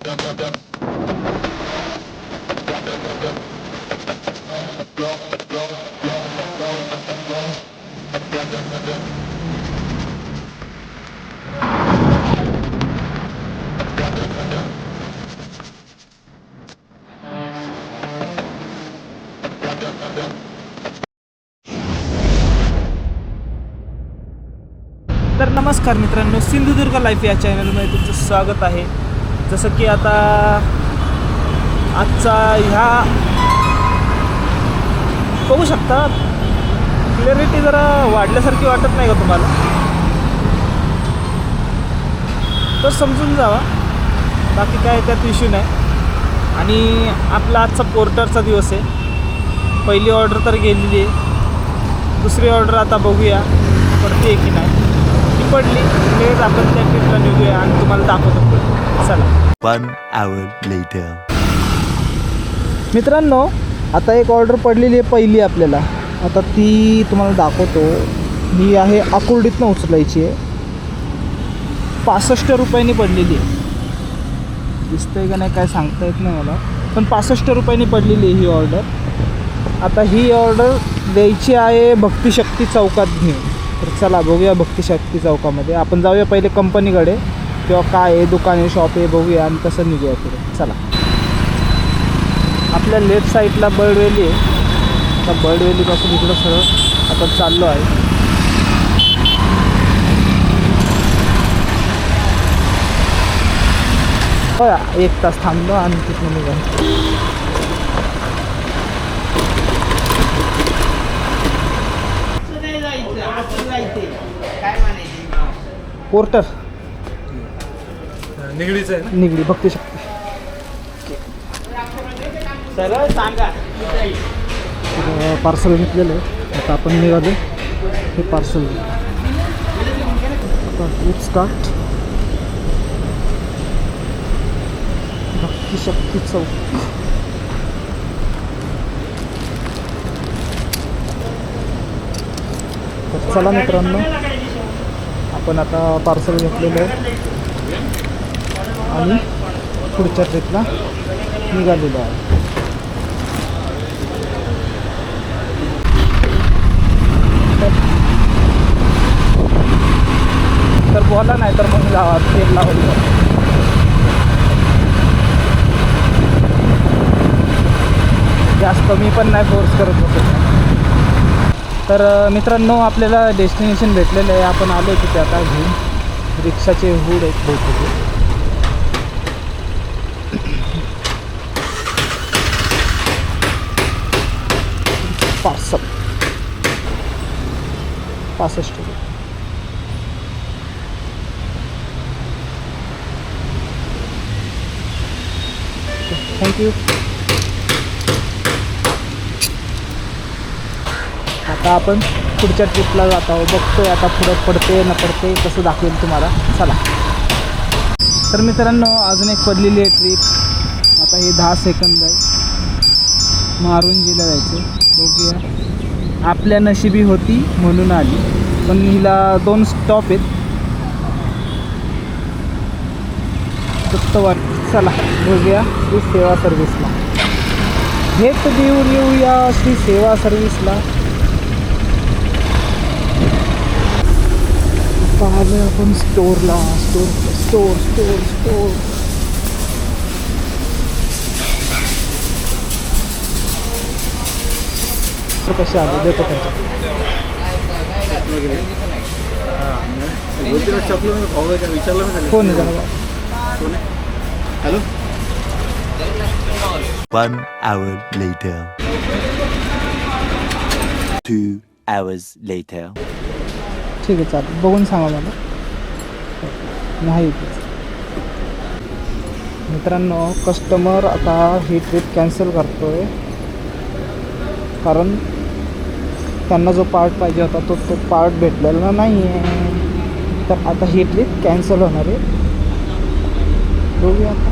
तर नमस्कार मित्रांनो, सिंधुदुर्ग लाईफ या चॅनलमध्ये तुमचं स्वागत आहे. जसं की आता आजचा ह्या बघू शकता, क्लॅरिटी जरा वाढल्यासारखी वाटत नाही का तुम्हाला? तर समजून जावा, बाकी काय त्यात इश्यू नाही. आणि आपला आजचा पोर्टरचा दिवस आहे. पहिली ऑर्डर तर गेलेली आहे, दुसरी ऑर्डर आता बघूया पडते की नाही. पडली प्लीज आपण त्या ट्रिपला निघूया आणि तुम्हाला दाखवतो. चला. 1 hour later. मित्रांनो, आता एक ऑर्डर पडलेली आहे पहिली आपल्याला. आता ती तुम्हाला दाखवतो. ही आहे अकोर्डीतनं उचलायची आहे. 65 रुपयांनी पडलेली आहे. दिसतंय का नाही काय सांगता येत नाही मला, पण 65 रुपयांनी पडलेली आहे ही ऑर्डर. आता ही ऑर्डर द्यायची आहे भक्तिशक्ती चौकात घेऊन. तर चला बघूया भक्तिशक्ती चौकामध्ये. आपण जाऊया पहिले कंपनीकडे, किंवा काय आहे दुकान आहे शॉप आहे बघूया आणि कसं निघूया पुढे. चला. आपल्या लेफ्ट साईडला बर्डवेली आहे. तर बर्डवेलीपासून इकडं सरळ आता चाललो आहे. बघा 1 तास थांबलो आणि तिथून निघालो. पोर्टर निगडीचं आहे. निगडी भक्तिशक्ती. सरळ सांगा. पार्सल घेतलेलं आहे. आता आपण निघालो. हे पार्सल ट्रिप स्टार्ट. भक्तिशक्ती चौक. तर चला मित्रांनो, आपण आता पार्सल घेतलेलं आहे आणि पुढच्या ट्रिपला निघालेलो आहे. तर बोला नाही तर मग जावा तेल लावलं. जास्त मी पण नाही फोर्स करत होतो. तर मित्रांनो, आपल्याला डेस्टिनेशन भेटलेलं आहे. आपण आलो आहे तिथे आता घेऊन. रिक्षाचे हुड एक भेटले. पार्सल 65 रुपये. थँक्यू. आता आपण पुढच्या ट्रिपला जात आहोत. बघतोय आता पुढं पडते न पडते कसं दाखवेल तुम्हाला. चला. तर मित्रांनो, अजून एक पडलेली आहे ट्रिप. आता हे 10 सेकंद आहे. मारुंजीला जायचं. बघूया, आपल्या नशिबी होती म्हणून आली, पण हिला 2 स्टॉप आहेत. दत्तवार. चला बघूया श्री सेवा सर्व्हिसला. भेट देऊन येऊया श्री सेवा सर्व्हिसला. पाहिलं आपण स्टोरला. स्टोर कसे आले देतो त्यांच्या. कोण आहे जरा? Hello. 1 hour later. 2 hours later. ठीक आहे, चालेल. बघून सांगा मला. नाही मित्रांनो, कस्टमर आता ही ट्रिप कॅन्सल करतो आहे, कारण त्यांना जो पार्ट पाहिजे होता तो पार्ट भेटलेला नाही आहे. तर आता ही ट्रिप कॅन्सल होणार आहे. बघूया आता.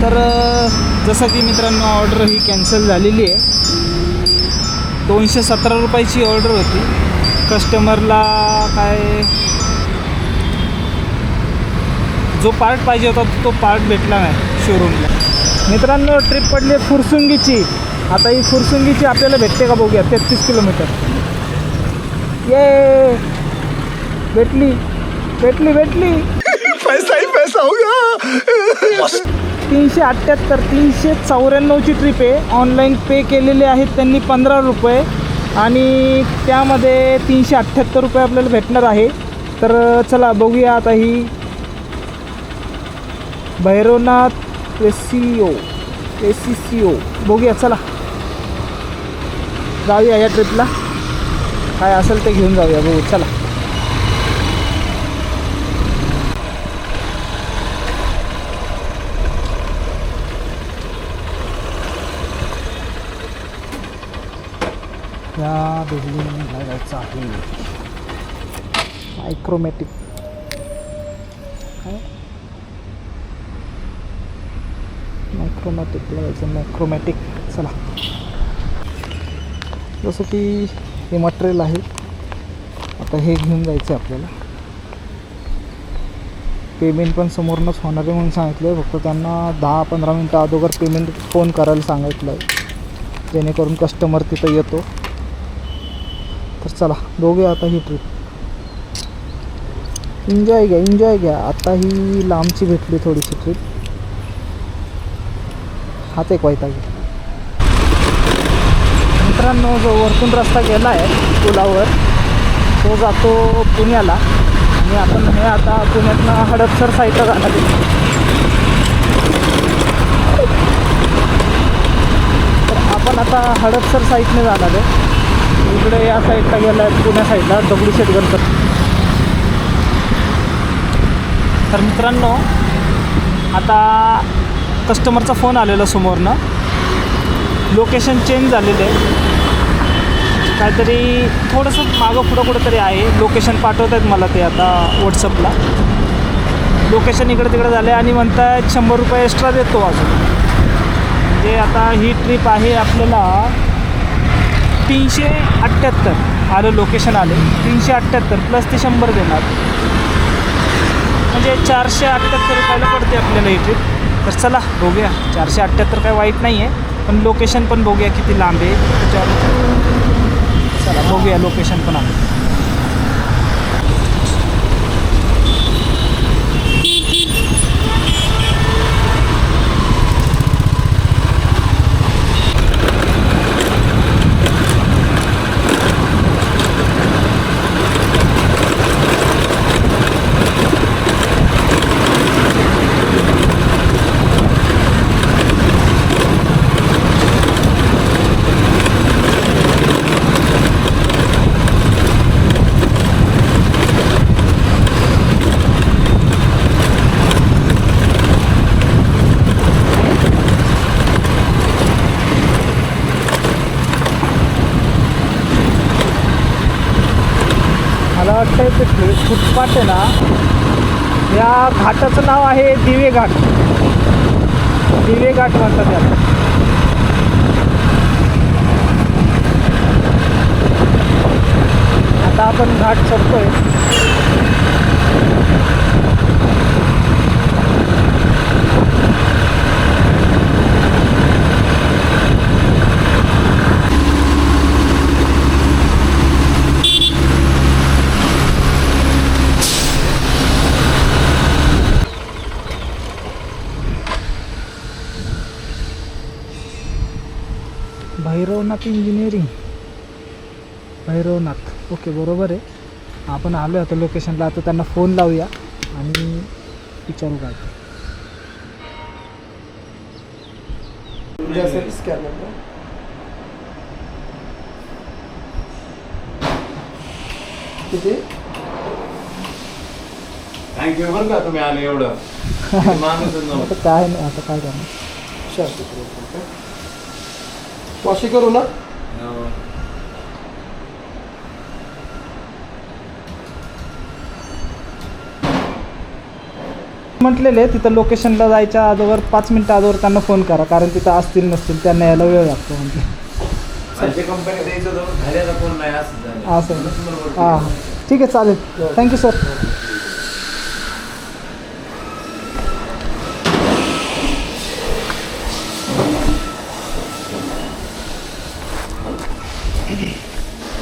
तर जसं की मित्रांनो, ऑर्डर ही कॅन्सल झालेली आहे. 217 रुपयाची ऑर्डर होती. कस्टमरला काय जो पार्ट पाहिजे होता तो पार्ट भेटला नाही शोरूमला. मित्रांनो ट्रिप पडली आहे फुरसुंगीची. आता ही फुरसुंगीची आपल्याला भेटते का बघूया. 33 किलोमीटर. ये भेटली भेटली भेटली. पैसा ही पैसा होगा. 378 394ची ट्रिप आहे. ऑनलाईन पे केलेले आहेत त्यांनी 15 रुपये आणि त्यामध्ये 378 रुपये आपल्याला भेटणार आहे. तर चला बघूया आता ही भैरवनाथ एसीसीओ बघूया. चला जाऊया या ट्रिपला. काय असेल ते घेऊन जाऊया. बघू चला. या बिल्डिंगला जायचं आहे. मायक्रोमॅटिक काय मायक्रोमॅटिकला जायचं. मायक्रोमॅटिक चला. जसं की हे मटेरियल आहे. आता हे घेऊन जायचं आहे आपल्याला. पेमेंट पण समोरनंच होणार आहे म्हणून सांगितलं आहे. फक्त त्यांना 10-15 मिनटं अगोदर पेमेंट फोन करायला सांगितलं आहे जेणेकरून कस्टमर तिथं येतो. तर चला बघूया आता ही ट्रिप. एन्जॉय घ्या. आता ही लांबची भेटली थोडीशी ट्रिप. हात एक वाईट आहे. मित्रांनो जो वरतून रस्ता गेला आहे पुलावर तो जातो पुण्याला आणि आपण हे आता पुण्यातनं हडपसर साईडला जाणार आहे. तर आपण आता हडपसर साईडने जाणार आहे. इकडे या साईडला गेला आहे पुण्या साईडला दगडूशेठ गणपती. तर मित्रांनो आता कस्टमरचा फोन आलेला समोरनं. लोकेशन चेंज झालेलं आहे. काहीतरी थोडंसं मागं पुढं कुठंतरी आहे. लोकेशन पाठवत आहेत मला ते आता व्हॉट्सअपला. लोकेशन इकडे तिकडे झाले आणि म्हणतात 100 रुपये एक्स्ट्रा देतो अजून. म्हणजे आता ही ट्रिप आहे आपल्याला 378 आलं. लोकेशन आले 378 प्लस ते 100 देणार म्हणजे 478 रुपयाला पडते आपल्याला ही ट्रिप. तर चला बघूया. 478 काय वाईट नाही आहे पण लोकेशन पण बघूया किती लांब आहे त्याच्यावर. चला बघूया लोकेशन पण आहे. मला वाटतं ते फुटपाथ आहे ना या घाटाचं नाव आहे दिवे घाट. दिवे घाट म्हणतात त्याला. आता आपण घाट चढतोय. भैरवनाथ इंजिनिअरिंग. भैरवनाथ ओके बरोबर आहे. आपण आलो आहे आता लोकेशनला. आता त्यांना फोन लावूया आणि विचारू काय. किती थँक्यू बरं का तुम्ही आले एवढं. माणूसच नव्हतं. आता काय नाही. आता काय करणार. 500 करू ना. म्हटलेले तिथं लोकेशनला जायच्या अगोदर 5 मिनटं अगोदर त्यांना फोन करा कारण तिथं असतील नसतील त्यांना यायला वेळ लागतो. म्हणजे कंपनी द्यायचं झाल्याचा फोन नाही असं हां ठीक आहे चालेल. Thank you sir.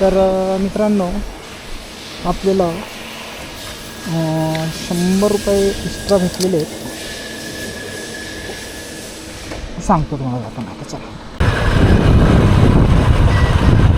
तर मित्रांनो आपल्याला 100 रुपये एक्स्ट्रा भेटलेले आहेत, सांगतो तुम्हाला जाताना. आता चला.